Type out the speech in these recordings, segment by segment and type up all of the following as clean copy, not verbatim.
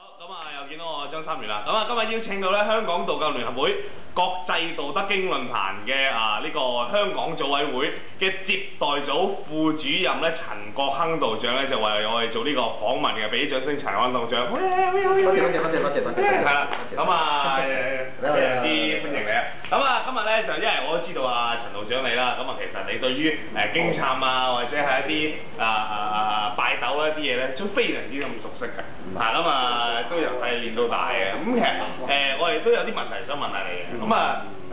好，咁又見到我張三元啦。咁今日邀請到咧香港道教聯合會國際道德經論壇嘅呢個香港組委會嘅接待組副主任咧陳國亨道長咧就為我哋做呢個訪問嘅，俾啲掌聲陳國亨道長。多謝。係啦，非常之歡迎你啊！今日咧就因為我都知道陳道長你啦，其實你對於經懺或者係一啲拜斗一啲嘢咧都非常之咁熟悉嘅。都由細練到大嘅。咁其實我哋都有啲問題想問下你嘅。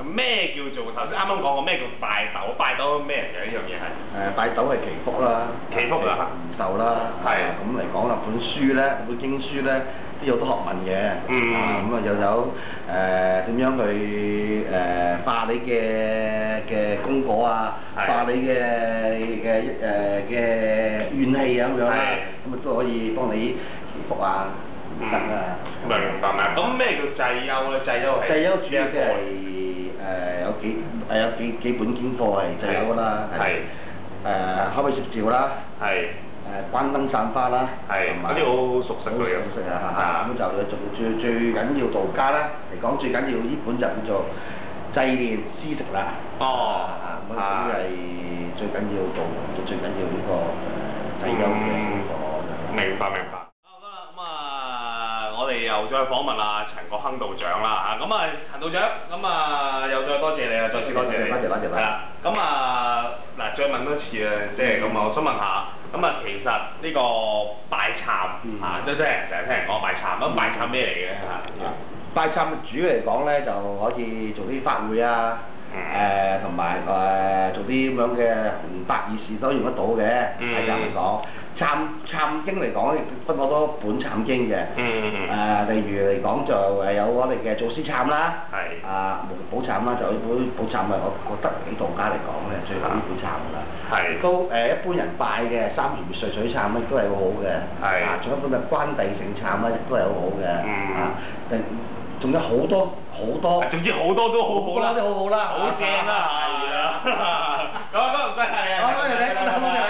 咩叫做頭先啱啱講過咩叫拜斗？拜斗咩人嘅呢樣嘢係？拜斗係祈福啦，祈福啊，祈福啦。係。咁嚟講啦，本書咧，本經書咧都有好多學問嘅。咁又有點樣去化你嘅功果啊，化你嘅怨氣啊咁樣啦。咁都可以幫你祈福啊。得啊。明白。咁咩叫祭幽咧？祭幽係？祭幽主要即係有幾本經課係祭幽啦，開位攝召啦，關燈散花啦，嗰啲好熟悉嘅。熟悉啊！咁就最緊要道家啦嚟講，最緊要呢本就叫做祭奠施食啦。咁係最緊要做，最緊要呢個祭幽嘅呢個。明白。我哋又再訪問陳國亨道長啦嚇，陳道長，又再多謝你啊，再次多謝你。多謝。係啦，再問多次啊，即係我想問下，其實呢個拜懺即係成日聽人講拜懺，咁拜懺咩嚟嘅嚇？拜懺主要嚟講咧，就可以做啲法會啊，同埋做啲咁樣嘅弘法義事都用得到嘅。拜懺嚟講。懺經嚟講，亦分好多本懺經嘅。例如嚟講就有我哋嘅祖師懺啦。無極寶懺啦，就呢本寶懺我覺得喺道家嚟講咧，最好呢本懺㗎啦。都一般人拜嘅三元歲水懺咧，都係好好嘅。仲有一本關帝聖懺咧，亦都係好好嘅。仲有好多。總之好多都好好啦。好多都好好啦。好正啦。係啊。咁唔該係啊。多謝你。